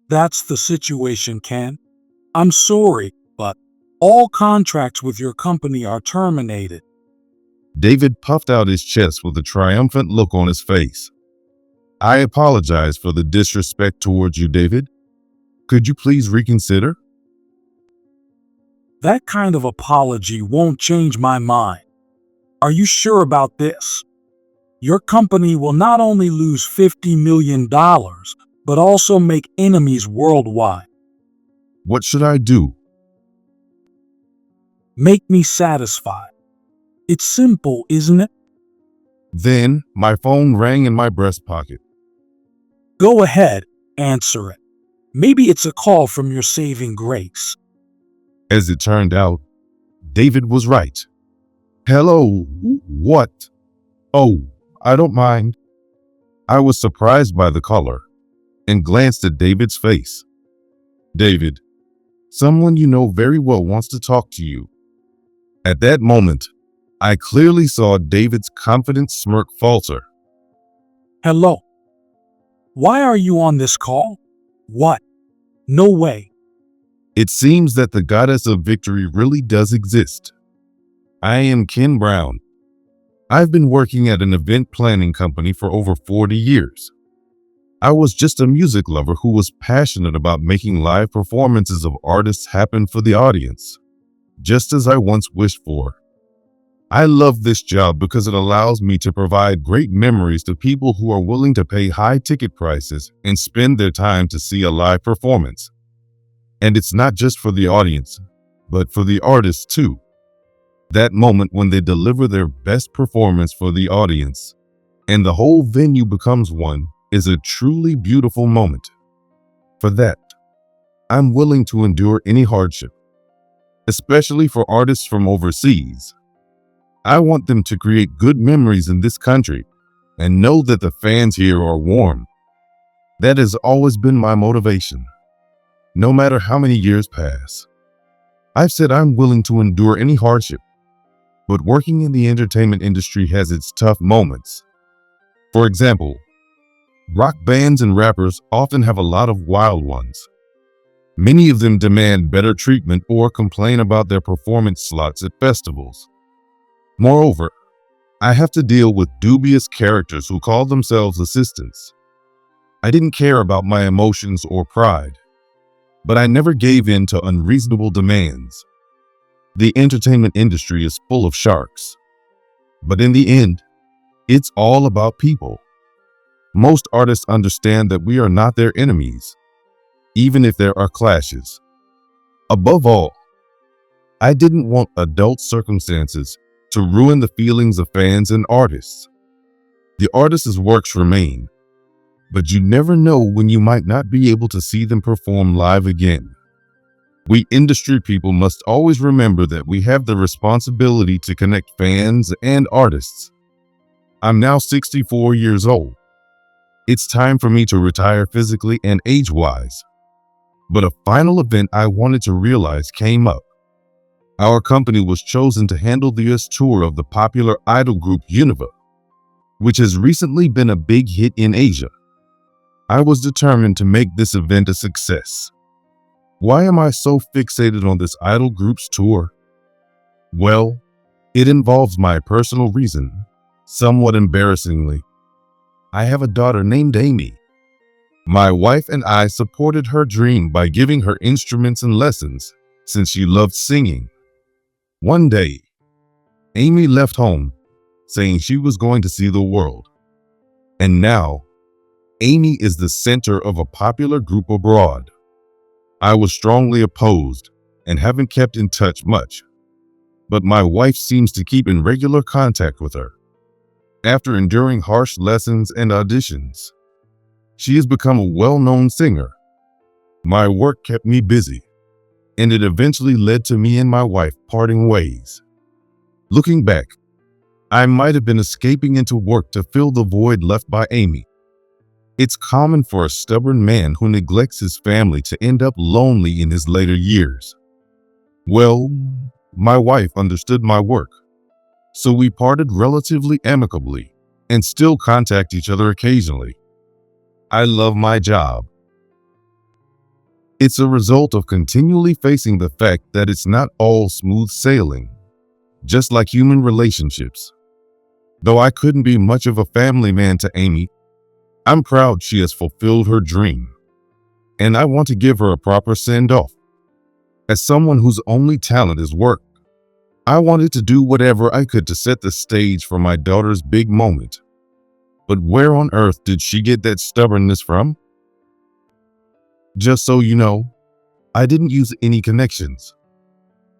That's the situation, Ken. I'm sorry, but all contracts with your company are terminated. David puffed out his chest with a triumphant look on his face. I apologize for the disrespect towards you, David. Could you please reconsider? That kind of apology won't change my mind. Are you sure about this? Your company will not only lose $50 million, but also make enemies worldwide. What should I do? Make me satisfied. It's simple, isn't it? Then my phone rang in my breast pocket. Go ahead, answer it. Maybe it's a call from your saving grace. As it turned out, David was right. Hello, what? Oh, I don't mind. I was surprised by the caller and glanced at David's face. David, someone you know very well wants to talk to you. At that moment, I clearly saw David's confident smirk falter. Hello. Why are you on this call? What? No way. It seems that the goddess of victory really does exist. I am Ken Brown. I've been working at an event planning company for over 40 years. I was just a music lover who was passionate about making live performances of artists happen for the audience, just as I once wished for. I love this job because it allows me to provide great memories to people who are willing to pay high ticket prices and spend their time to see a live performance. And it's not just for the audience, but for the artists too. That moment when they deliver their best performance for the audience and the whole venue becomes one is a truly beautiful moment. For that, I'm willing to endure any hardship, especially for artists from overseas. I want them to create good memories in this country and know that the fans here are warm. That has always been my motivation, no matter how many years pass. I've said I'm willing to endure any hardship, but working in the entertainment industry has its tough moments. For example, rock bands and rappers often have a lot of wild ones. Many of them demand better treatment or complain about their performance slots at festivals. Moreover, I have to deal with dubious characters who call themselves assistants. I didn't care about my emotions or pride, but I never gave in to unreasonable demands. The entertainment industry is full of sharks, but in the end, it's all about people. Most artists understand that we are not their enemies, even if there are clashes. Above all, I didn't want adult circumstances to ruin the feelings of fans and artists. The artist's works remain, but you never know when you might not be able to see them perform live again. We industry people must always remember that we have the responsibility to connect fans and artists. I'm now 64 years old. It's time for me to retire physically and age-wise. But a final event I wanted to realize came up. Our company was chosen to handle the US tour of the popular idol group Univa, which has recently been a big hit in Asia. I was determined to make this event a success. Why am I so fixated on this idol group's tour? Well, it involves my personal reason, somewhat embarrassingly. I have a daughter named Amy. My wife and I supported her dream by giving her instruments and lessons since she loved singing. One day, Amy left home saying she was going to see the world. And now, Amy is the center of a popular group abroad. I was strongly opposed and haven't kept in touch much, but my wife seems to keep in regular contact with her. After enduring harsh lessons and auditions, she has become a well-known singer. My work kept me busy, and it eventually led to me and my wife parting ways. Looking back, I might have been escaping into work to fill the void left by Amy. It's common for a stubborn man who neglects his family to end up lonely in his later years. Well, my wife understood my work, so we parted relatively amicably and still contact each other occasionally. I love my job. It's a result of continually facing the fact that it's not all smooth sailing, just like human relationships. Though I couldn't be much of a family man to Amy, I'm proud she has fulfilled her dream, and I want to give her a proper send-off. As someone whose only talent is work, I wanted to do whatever I could to set the stage for my daughter's big moment. But where on earth did she get that stubbornness from? Just so you know, I didn't use any connections.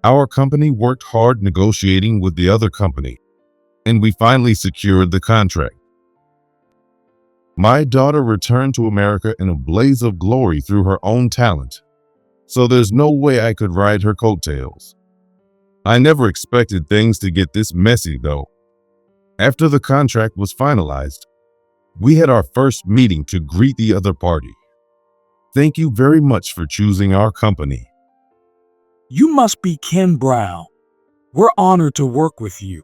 Our company worked hard negotiating with the other company, and we finally secured the contract. My daughter returned to America in a blaze of glory through her own talent, so there's no way I could ride her coattails. I never expected things to get this messy, though. After the contract was finalized, we had our first meeting to greet the other party. Thank you very much for choosing our company. You must be Ken Brown. We're honored to work with you.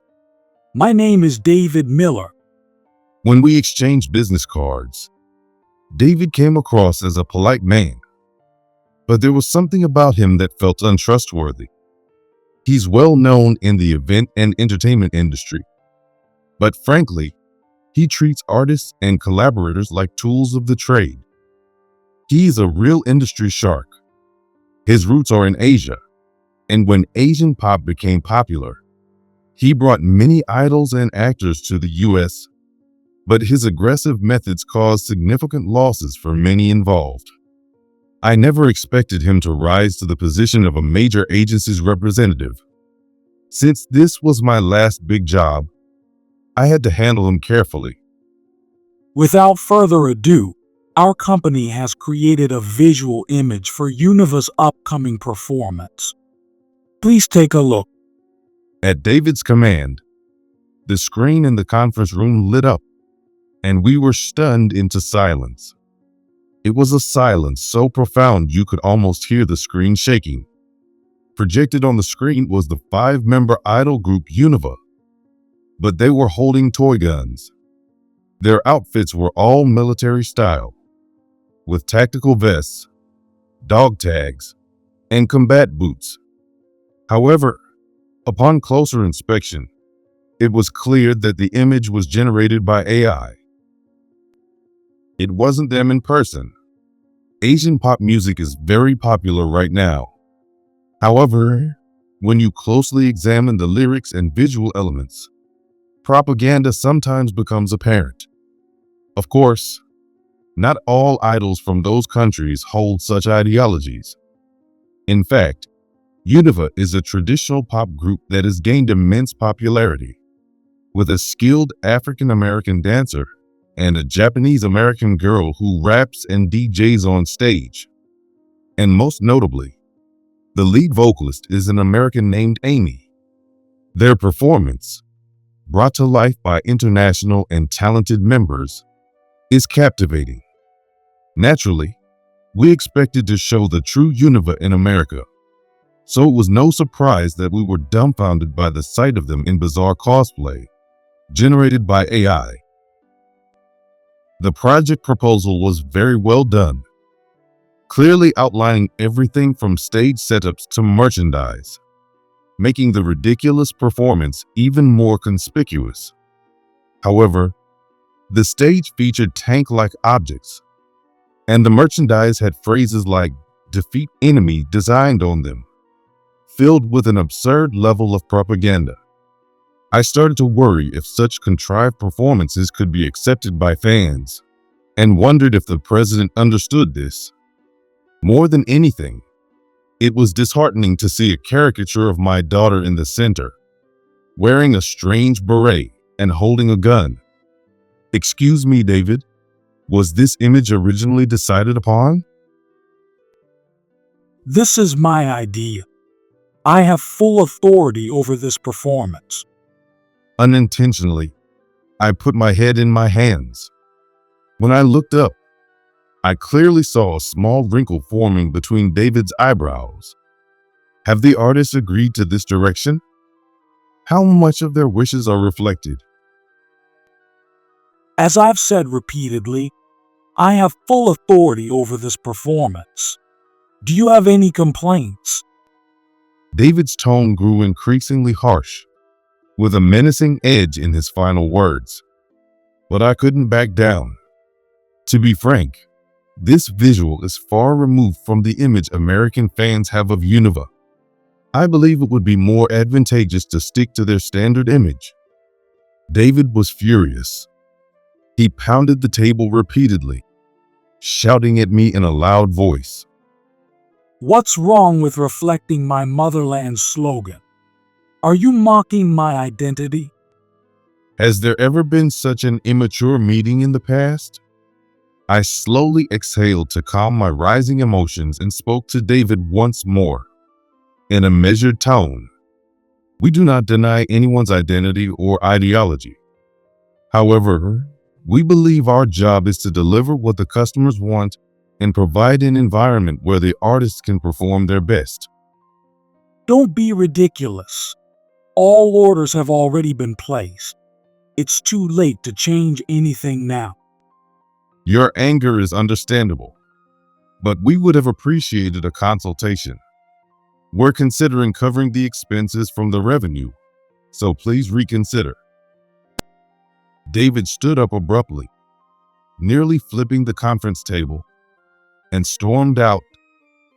My name is David Miller. When we exchanged business cards, David came across as a polite man, but there was something about him that felt untrustworthy. He's well known in the event and entertainment industry, but frankly, he treats artists and collaborators like tools of the trade. He's a real industry shark. His roots are in Asia, and when Asian pop became popular, he brought many idols and actors to the US, but his aggressive methods caused significant losses for many involved. I never expected him to rise to the position of a major agency's representative. Since this was my last big job, I had to handle him carefully. Without further ado, our company has created a visual image for Univa's upcoming performance. Please take a look. At David's command, the screen in the conference room lit up, and we were stunned into silence. It was a silence so profound you could almost hear the screen shaking. Projected on the screen was the 5-member idol group Univa, but they were holding toy guns. Their outfits were all military style, with tactical vests, dog tags, and combat boots. However, upon closer inspection, it was clear that the image was generated by AI. It wasn't them in person. Asian pop music is very popular right now. However, when you closely examine the lyrics and visual elements, propaganda sometimes becomes apparent. Of course, not all idols from those countries hold such ideologies. In fact, Univa is a traditional pop group that has gained immense popularity, with a skilled African-American dancer and a Japanese-American girl who raps and DJs on stage. And most notably, the lead vocalist is an American named Amy. Their performance, brought to life by international and talented members, is captivating. Naturally, we expected to show the true Univa in America, so it was no surprise that we were dumbfounded by the sight of them in bizarre cosplay, generated by AI. The project proposal was very well done, clearly outlining everything from stage setups to merchandise, making the ridiculous performance even more conspicuous. However, the stage featured tank-like objects, and the merchandise had phrases like "defeat enemy" designed on them, filled with an absurd level of propaganda. I started to worry if such contrived performances could be accepted by fans, and wondered if the president understood this. More than anything, it was disheartening to see a caricature of my daughter in the center, wearing a strange beret and holding a gun. Excuse me, David, was this image originally decided upon? This is my idea. I have full authority over this performance. Unintentionally, I put my head in my hands. When I looked up, I clearly saw a small wrinkle forming between David's eyebrows. Have the artists agreed to this direction? How much of their wishes are reflected? As I've said repeatedly, I have full authority over this performance. Do you have any complaints? David's tone grew increasingly harsh, with a menacing edge in his final words. But I couldn't back down. To be frank, this visual is far removed from the image American fans have of Univa. I believe it would be more advantageous to stick to their standard image. David was furious. He pounded the table repeatedly, shouting at me in a loud voice. What's wrong with reflecting my motherland slogan? Are you mocking my identity? Has there ever been such an immature meeting in the past? I slowly exhaled to calm my rising emotions and spoke to David once more, in a measured tone. We do not deny anyone's identity or ideology. However, we believe our job is to deliver what the customers want and provide an environment where the artists can perform their best. Don't be ridiculous. All orders have already been placed. It's too late to change anything now. Your anger is understandable, but we would have appreciated a consultation. We're considering covering the expenses from the revenue, so please reconsider. David stood up abruptly, nearly flipping the conference table, and stormed out,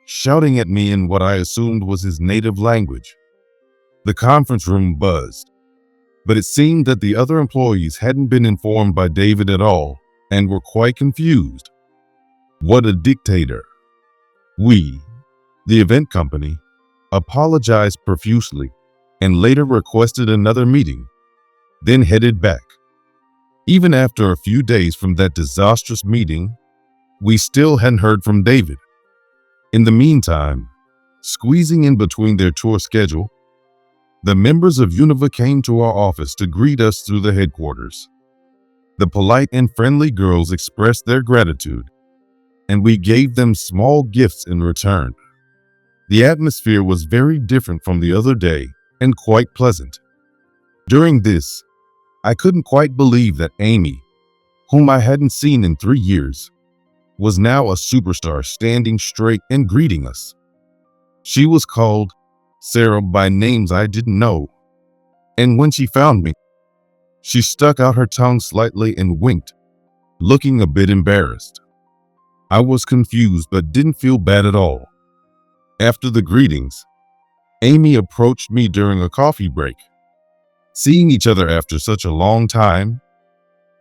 shouting at me in what I assumed was his native language. The conference room buzzed, but it seemed that the other employees hadn't been informed by David at all and were quite confused. What a dictator. We, the event company, apologized profusely and later requested another meeting, then headed back. Even after a few days from that disastrous meeting, we still hadn't heard from David. In the meantime, squeezing in between their tour schedule, the members of Univa came to our office to greet us through the headquarters. The polite and friendly girls expressed their gratitude, and we gave them small gifts in return. The atmosphere was very different from the other day and quite pleasant. During this, I couldn't quite believe that Amy, whom I hadn't seen in 3 years, was now a superstar standing straight and greeting us. She was called Sarah by names I didn't know, and when she found me, she stuck out her tongue slightly and winked, looking a bit embarrassed. I was confused but didn't feel bad at all. After the greetings, Amy approached me during a coffee break. Seeing each other after such a long time,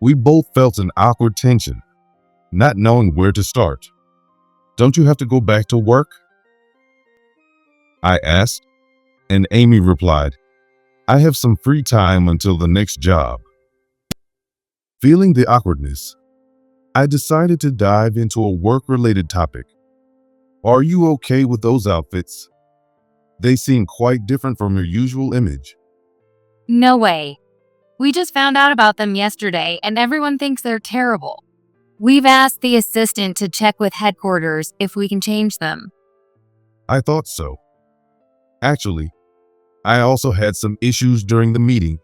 we both felt an awkward tension, not knowing where to start. "Don't you have to go back to work?" I asked, and Amy replied, "I have some free time until the next job." Feeling the awkwardness, I decided to dive into a work-related topic. "Are you okay with those outfits? They seem quite different from your usual image." No way. We just found out about them yesterday and everyone thinks they're terrible. We've asked the assistant to check with headquarters if we can change them. I thought so. Actually, I also had some issues during the meeting.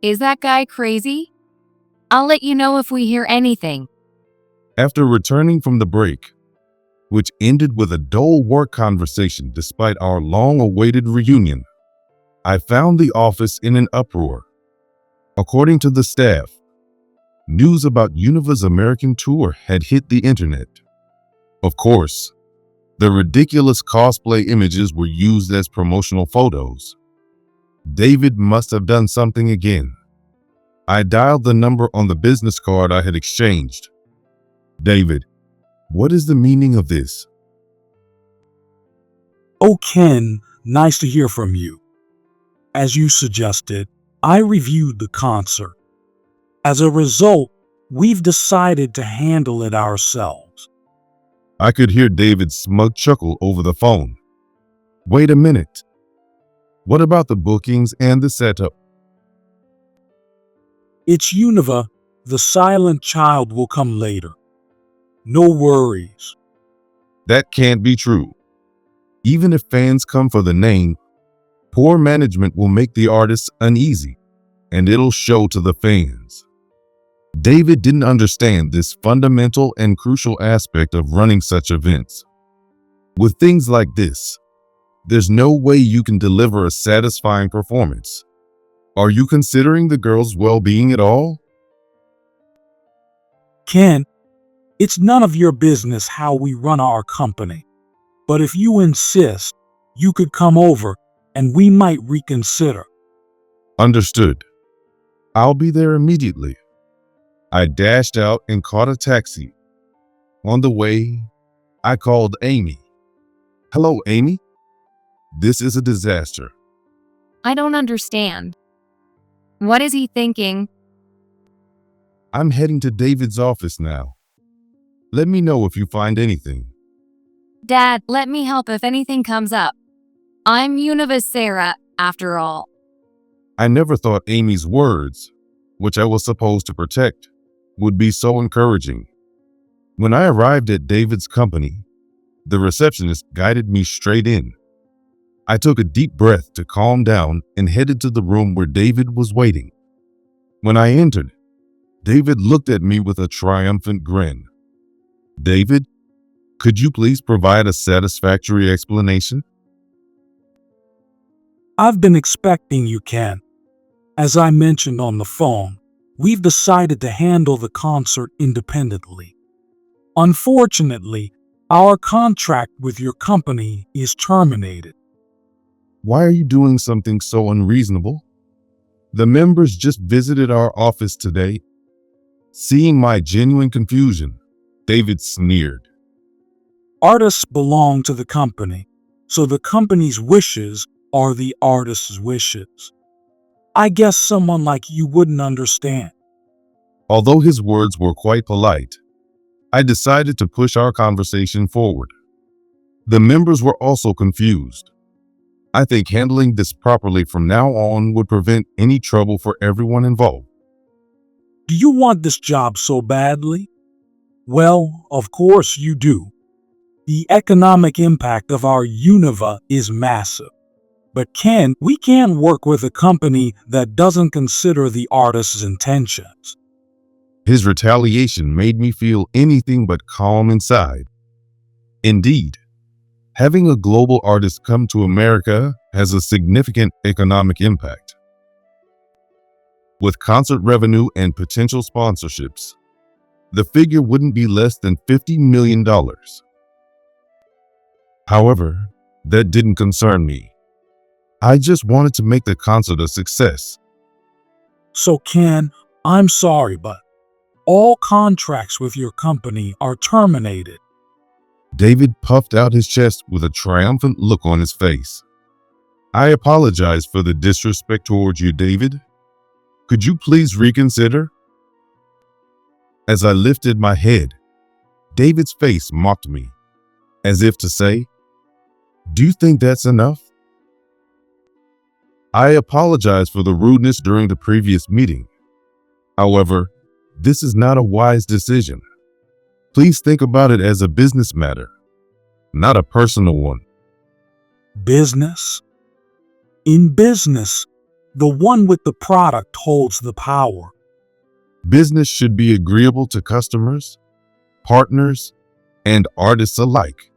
Is that guy crazy? I'll let you know if we hear anything. After returning from the break, which ended with a dull work conversation despite our long-awaited reunion, I found the office in an uproar. According to the staff, news about Univa's American tour had hit the internet. Of course, the ridiculous cosplay images were used as promotional photos. David must have done something again. I dialed the number on the business card I had exchanged. "David, what is the meaning of this?" Oh, Ken, nice to hear from you. As you suggested, I reviewed the concert. As a result, we've decided to handle it ourselves. I could hear David's smug chuckle over the phone. "Wait a minute. What about the bookings and the setup?" It's Univa. The silent child will come later. No worries. That can't be true. Even if fans come for the name, poor management will make the artists uneasy, and it'll show to the fans. David didn't understand this fundamental and crucial aspect of running such events. With things like this, there's no way you can deliver a satisfying performance. Are you considering the girl's well-being at all? Ken, it's none of your business how we run our company. But if you insist, you could come over and we might reconsider. Understood. I'll be there immediately. I dashed out and caught a taxi. On the way, I called Amy. Hello, Amy. This is a disaster. I don't understand. What is he thinking? I'm heading to David's office now. Let me know if you find anything. Dad, let me help if anything comes up. I'm Universe Sarah, after all. I never thought Amy's words, which I was supposed to protect, would be so encouraging. When I arrived at David's company, the receptionist guided me straight in. I took a deep breath to calm down and headed to the room where David was waiting. When I entered, David looked at me with a triumphant grin. David, could you please provide a satisfactory explanation? I've been expecting you, Ken. As I mentioned on the phone, we've decided to handle the concert independently. Unfortunately, our contract with your company is terminated. Why are you doing something so unreasonable? The members just visited our office today. Seeing my genuine confusion, David sneered. Artists belong to the company, so the company's wishes are the artist's wishes. I guess someone like you wouldn't understand. Although his words were quite polite, I decided to push our conversation forward. The members were also confused. I think handling this properly from now on would prevent any trouble for everyone involved. Do you want this job so badly? Well, of course you do. The economic impact of our Univa is massive. But Ken, we can't work with a company that doesn't consider the artist's intentions. His retaliation made me feel anything but calm inside. Indeed, having a global artist come to America has a significant economic impact. With concert revenue and potential sponsorships, the figure wouldn't be less than $50 million. However, that didn't concern me. I just wanted to make the concert a success. So Ken, I'm sorry, but all contracts with your company are terminated. David puffed out his chest with a triumphant look on his face. I apologize for the disrespect towards you, David. Could you please reconsider? As I lifted my head, David's face mocked me, as if to say, "Do you think that's enough?" I apologize for the rudeness during the previous meeting. However, this is not a wise decision. Please think about it as a business matter, not a personal one. Business? In business, the one with the product holds the power. Business should be agreeable to customers, partners, and artists alike.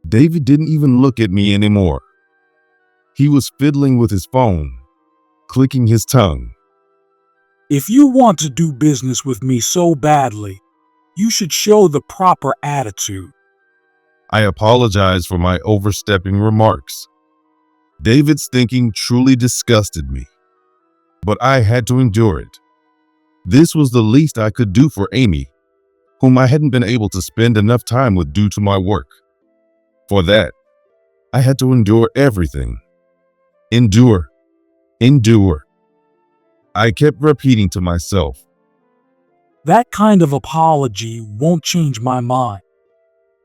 David didn't even look at me anymore. He was fiddling with his phone, clicking his tongue. If you want to do business with me so badly, you should show the proper attitude. I apologize for my overstepping remarks. David's thinking truly disgusted me, but I had to endure it. This was the least I could do for Amy, whom I hadn't been able to spend enough time with due to my work. For that, I had to endure everything. Endure, endure. I kept repeating to myself. That kind of apology won't change my mind.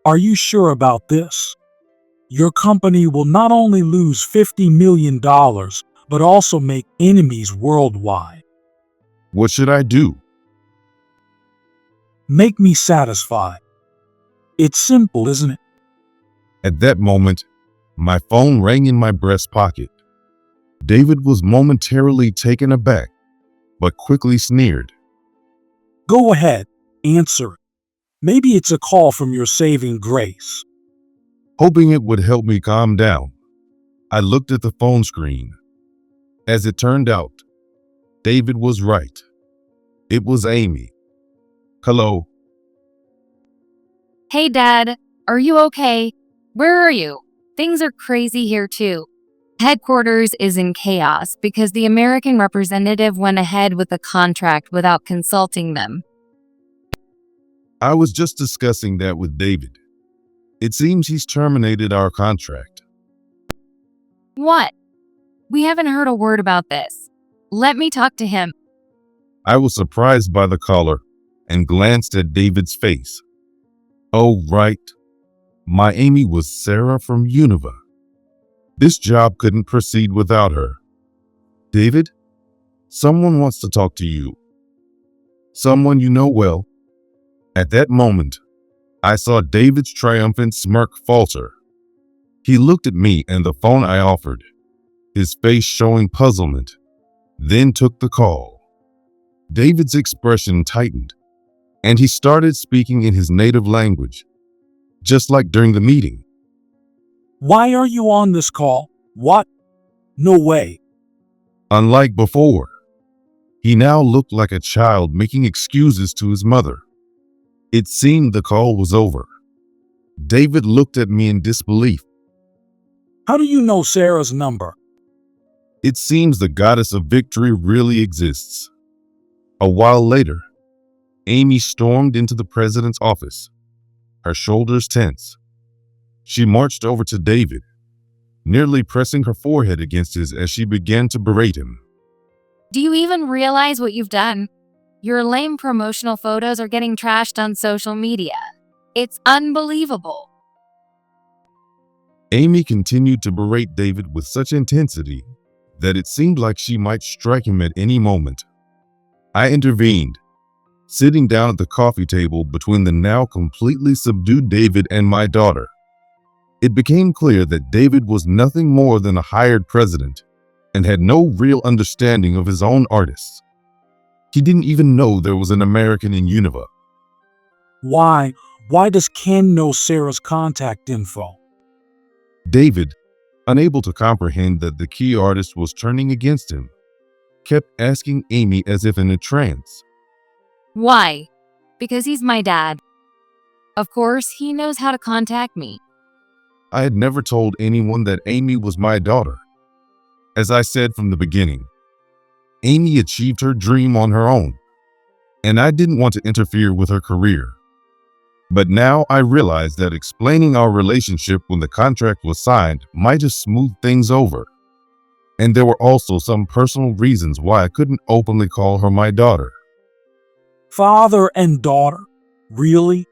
Are you sure about this? Your company will not only lose $50 million, but also make enemies worldwide. What should I do? Make me satisfied. It's simple, isn't it? At that moment, my phone rang in my breast pocket. David was momentarily taken aback, but quickly sneered. Go ahead, answer it. Maybe it's a call from your saving grace. Hoping it would help me calm down, I looked at the phone screen. As it turned out, David was right. It was Amy. Hello. Hey, Dad. Are you okay? Where are you? Things are crazy here, too. Headquarters is in chaos because the American representative went ahead with the contract without consulting them. I was just discussing that with David. It seems he's terminated our contract. What? We haven't heard a word about this. Let me talk to him. I was surprised by the caller and glanced at David's face. Oh, right. My Amy was Sarah from Univa. This job couldn't proceed without her. David, someone wants to talk to you. Someone you know well. At that moment, I saw David's triumphant smirk falter. He looked at me and the phone I offered, his face showing puzzlement, then took the call. David's expression tightened, and he started speaking in his native language, just like during the meeting. Why are you on this call? What? No way. Unlike before, he now looked like a child making excuses to his mother. It seemed the call was over. David looked at me in disbelief. How do you know Sarah's number? It seems the goddess of victory really exists. A while later, Amy stormed into the president's office, her shoulders tense. She marched over to David, nearly pressing her forehead against his as she began to berate him. Do you even realize what you've done? Your lame promotional photos are getting trashed on social media. It's unbelievable. Amy continued to berate David with such intensity that it seemed like she might strike him at any moment. I intervened, sitting down at the coffee table between the now completely subdued David and my daughter. It became clear that David was nothing more than a hired president and had no real understanding of his own artists. He didn't even know there was an American in Univa. Why does Ken know Sarah's contact info? David, unable to comprehend that the key artist was turning against him, kept asking Amy as if in a trance. Why? Because he's my dad. Of course, he knows how to contact me. I had never told anyone that Amy was my daughter. As I said from the beginning, Amy achieved her dream on her own, and I didn't want to interfere with her career. But now I realized that explaining our relationship when the contract was signed might have smoothed things over. And there were also some personal reasons why I couldn't openly call her my daughter. Father and daughter? Really?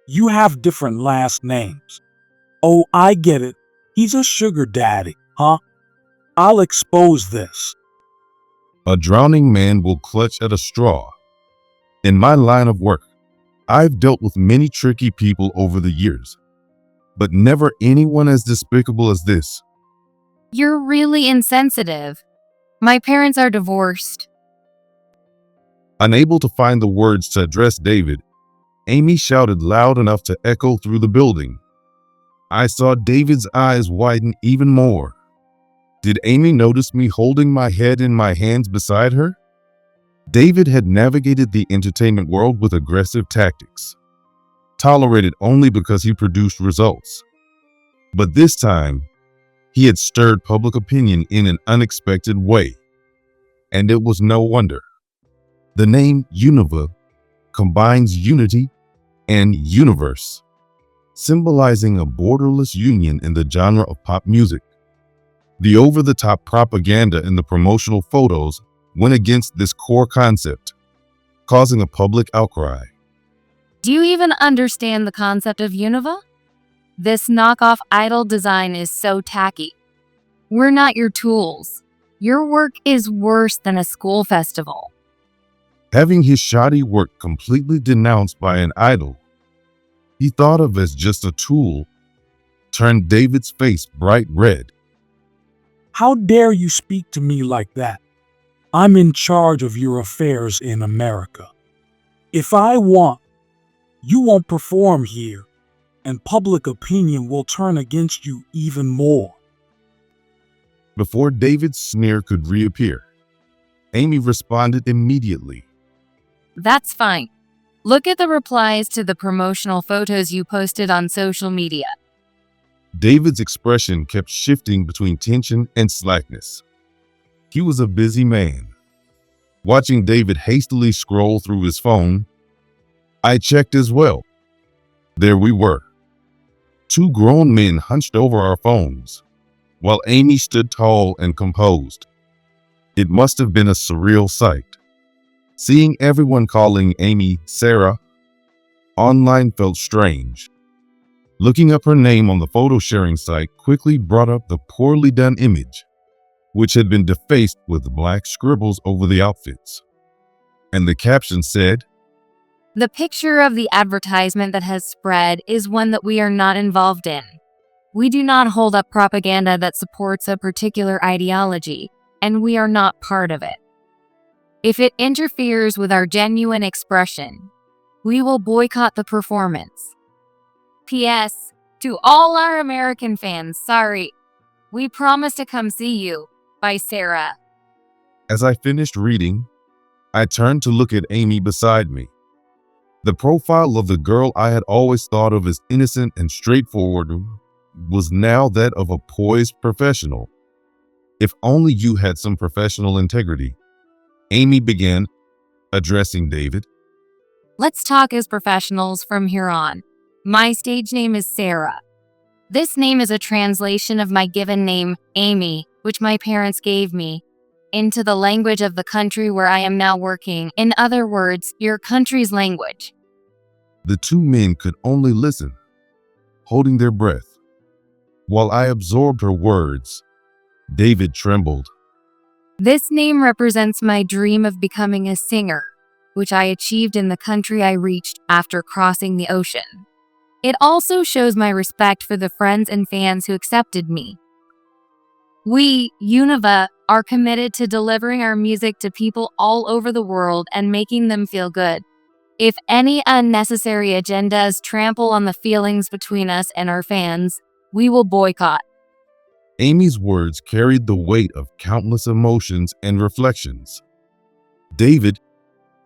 You have different last names. Oh, I get it. He's a sugar daddy, huh? I'll expose this. A drowning man will clutch at a straw. In my line of work, I've dealt with many tricky people over the years, but never anyone as despicable as this. You're really insensitive. My parents are divorced. Unable to find the words to address David, Amy shouted loud enough to echo through the building. I saw David's eyes widen even more. Did Amy notice me holding my head in my hands beside her? David had navigated the entertainment world with aggressive tactics, tolerated only because he produced results. But this time, he had stirred public opinion in an unexpected way. And it was no wonder. The name Univa combines unity and universe, symbolizing a borderless union in the genre of pop music. The over-the-top propaganda in the promotional photos went against this core concept, causing a public outcry. Do you even understand the concept of Univa? This knockoff idol design is so tacky. We're not your tools. Your work is worse than a school festival. Having his shoddy work completely denounced by an idol he thought of as just a tool turned David's face bright red. How dare you speak to me like that? I'm in charge of your affairs in America. If I want, you won't perform here. and public opinion will turn against you even more. Before David's sneer could reappear, Amy responded immediately. That's fine. Look at the replies to the promotional photos you posted on social media. David's expression kept shifting between tension and slackness. He was a busy man. Watching David hastily scroll through his phone, I checked as well. There we were. Two grown men hunched over our phones, while Amy stood tall and composed. It must have been a surreal sight. Seeing everyone calling Amy Sarah online felt strange. Looking up her name on the photo sharing site quickly brought up the poorly done image, which had been defaced with black scribbles over the outfits. And the caption said, The picture of the advertisement that has spread is one that we are not involved in. We do not hold up propaganda that supports a particular ideology, and we are not part of it. If it interferes with our genuine expression, we will boycott the performance. P.S. To all our American fans, sorry. We promise to come see you. By Sarah. As I finished reading, I turned to look at Amy beside me. The profile of the girl I had always thought of as innocent and straightforward was now that of a poised professional. If only you had some professional integrity. Amy began, addressing David. Let's talk as professionals from here on. My stage name is Sarah. This name is a translation of my given name, Amy, which my parents gave me, into the language of the country where I am now working. In other words, your country's language. The two men could only listen, holding their breath. While I absorbed her words, David trembled. This name represents my dream of becoming a singer, which I achieved in the country I reached after crossing the ocean. It also shows my respect for the friends and fans who accepted me. We, Univa, are committed to delivering our music to people all over the world and making them feel good. If any unnecessary agendas trample on the feelings between us and our fans, we will boycott. Amy's words carried the weight of countless emotions and reflections. David,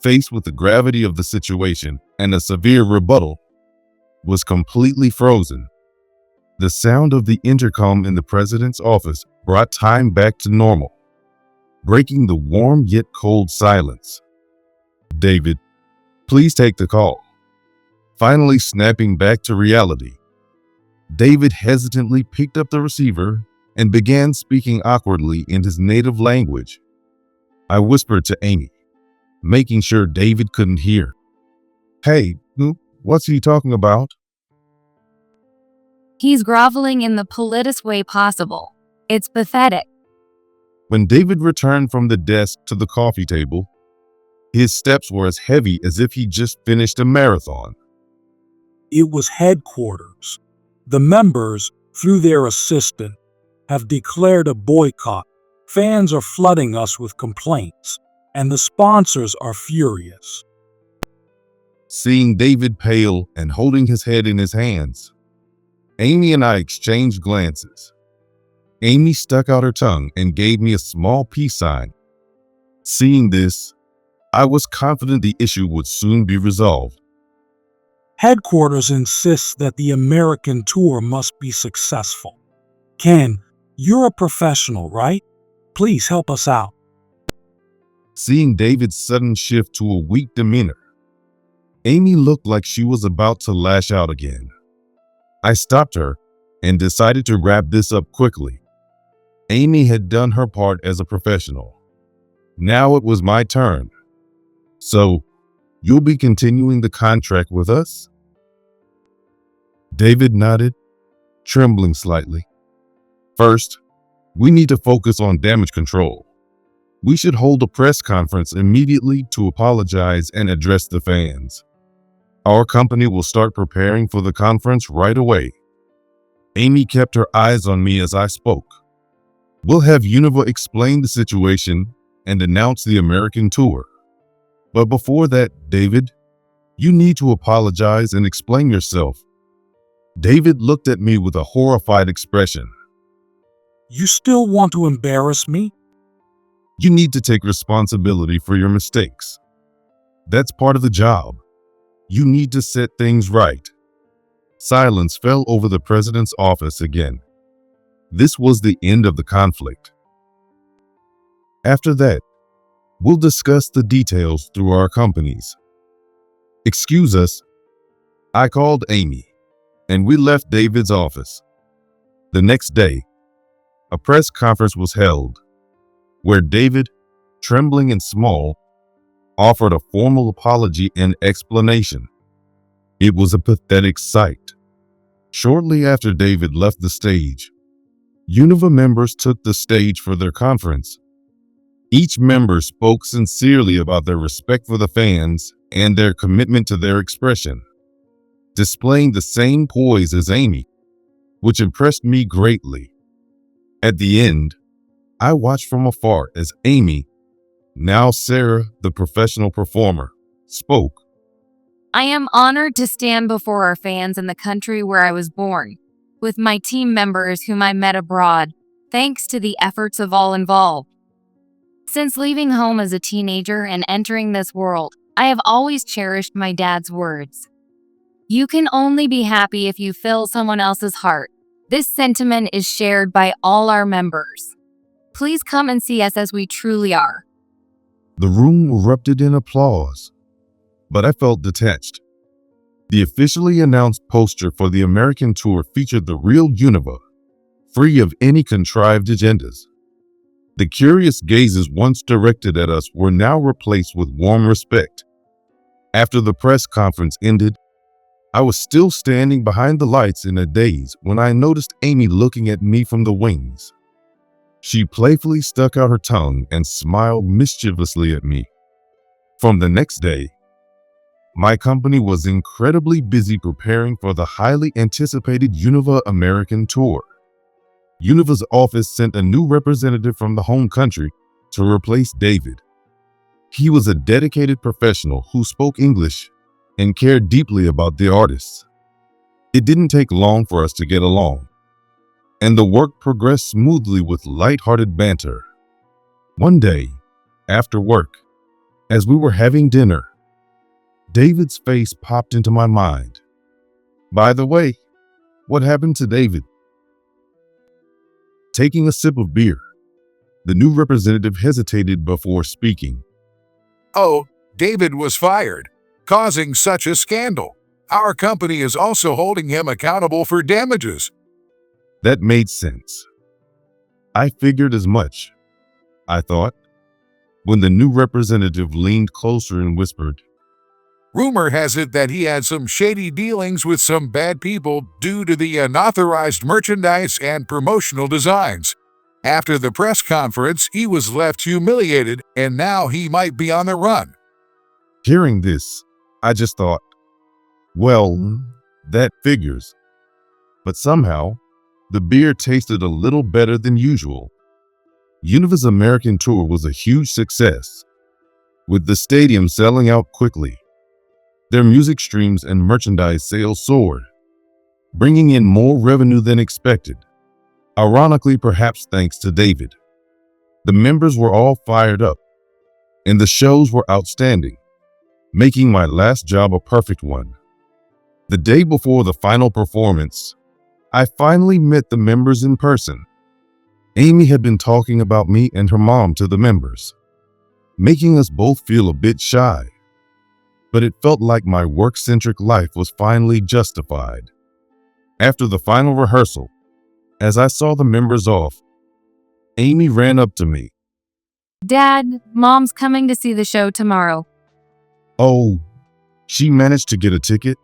faced with the gravity of the situation and a severe rebuttal, was completely frozen. The sound of the intercom in the president's office brought time back to normal, breaking the warm yet cold silence. David, please take the call. Finally snapping back to reality, David hesitantly picked up the receiver and began speaking awkwardly in his native language. I whispered to Amy, making sure David couldn't hear. Hey, what's he talking about? He's groveling in the politest way possible. It's pathetic. When David returned from the desk to the coffee table, his steps were as heavy as if he just finished a marathon. It was headquarters. The members, through their assistant, have declared a boycott. Fans are flooding us with complaints, and the sponsors are furious. Seeing David pale and holding his head in his hands, Amy and I exchanged glances. Amy stuck out her tongue and gave me a small peace sign. Seeing this, I was confident the issue would soon be resolved. Headquarters insists that the American tour must be successful. Ken, you're a professional, right? Please help us out. Seeing David's sudden shift to a weak demeanor, Amy looked like she was about to lash out again. I stopped her and decided to wrap this up quickly. Amy had done her part as a professional. Now it was my turn. So, you'll be continuing the contract with us? David nodded, trembling slightly. First, we need to focus on damage control. We should hold a press conference immediately to apologize and address the fans. Our company will start preparing for the conference right away. Amy kept her eyes on me as I spoke. We'll have Univa explain the situation and announce the American tour. But before that, David, you need to apologize and explain yourself. David looked at me with a horrified expression. You still want to embarrass me? You need to take responsibility for your mistakes. That's part of the job. You need to set things right. Silence fell over the president's office again. This was the end of the conflict. After that, we'll discuss the details through our companies. Excuse us. I called Amy, and we left David's office. The next day, a press conference was held, where David, trembling and small, offered a formal apology and explanation. It was a pathetic sight. Shortly after David left the stage, Univa members took the stage for their conference. Each member spoke sincerely about their respect for the fans and their commitment to their expression, displaying the same poise as Amy, which impressed me greatly. At the end, I watched from afar as Amy, now Sarah, the professional performer, spoke. I am honored to stand before our fans in the country where I was born, with my team members whom I met abroad, thanks to the efforts of all involved. Since leaving home as a teenager and entering this world, I have always cherished my dad's words. You can only be happy if you fill someone else's heart. This sentiment is shared by all our members. Please come and see us as we truly are. The room erupted in applause, but I felt detached. The officially announced poster for the American tour featured the real Univa, free of any contrived agendas. The curious gazes once directed at us were now replaced with warm respect. After the press conference ended, I was still standing behind the lights in a daze when I noticed Amy looking at me from the wings. She playfully stuck out her tongue and smiled mischievously at me. From the next day, my company was incredibly busy preparing for the highly anticipated Univa American tour. Univa's office sent a new representative from the home country to replace David. He was a dedicated professional who spoke English and cared deeply about the artists. It didn't take long for us to get along, and the work progressed smoothly with light-hearted banter. One day, after work, as we were having dinner, David's face popped into my mind. By the way, what happened to David? Taking a sip of beer, the new representative hesitated before speaking. Oh, David was fired, causing such a scandal. Our company is also holding him accountable for damages. That made sense. I figured as much, I thought, when the new representative leaned closer and whispered, Rumor has it that he had some shady dealings with some bad people due to the unauthorized merchandise and promotional designs. After the press conference, he was left humiliated, and now he might be on the run. Hearing this, I just thought, well, that figures. But somehow, the beer tasted a little better than usual. Univa's American tour was a huge success, with the stadium selling out quickly. Their music streams and merchandise sales soared, bringing in more revenue than expected. Ironically, perhaps thanks to David. The members were all fired up, and the shows were outstanding, making my last job a perfect one. The day before the final performance, I finally met the members in person. Amy had been talking about me and her mom to the members, making us both feel a bit shy. But it felt like my work-centric life was finally justified. After the final rehearsal, as I saw the members off, Amy ran up to me. Dad, Mom's coming to see the show tomorrow. Oh, she managed to get a ticket?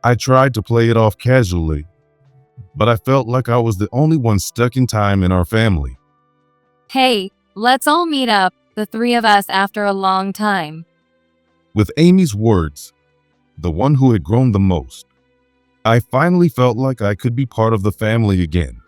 I tried to play it off casually, but I felt like I was the only one stuck in time in our family. Hey, let's all meet up, the three of us after a long time. With Amy's words, the one who had grown the most, I finally felt like I could be part of the family again.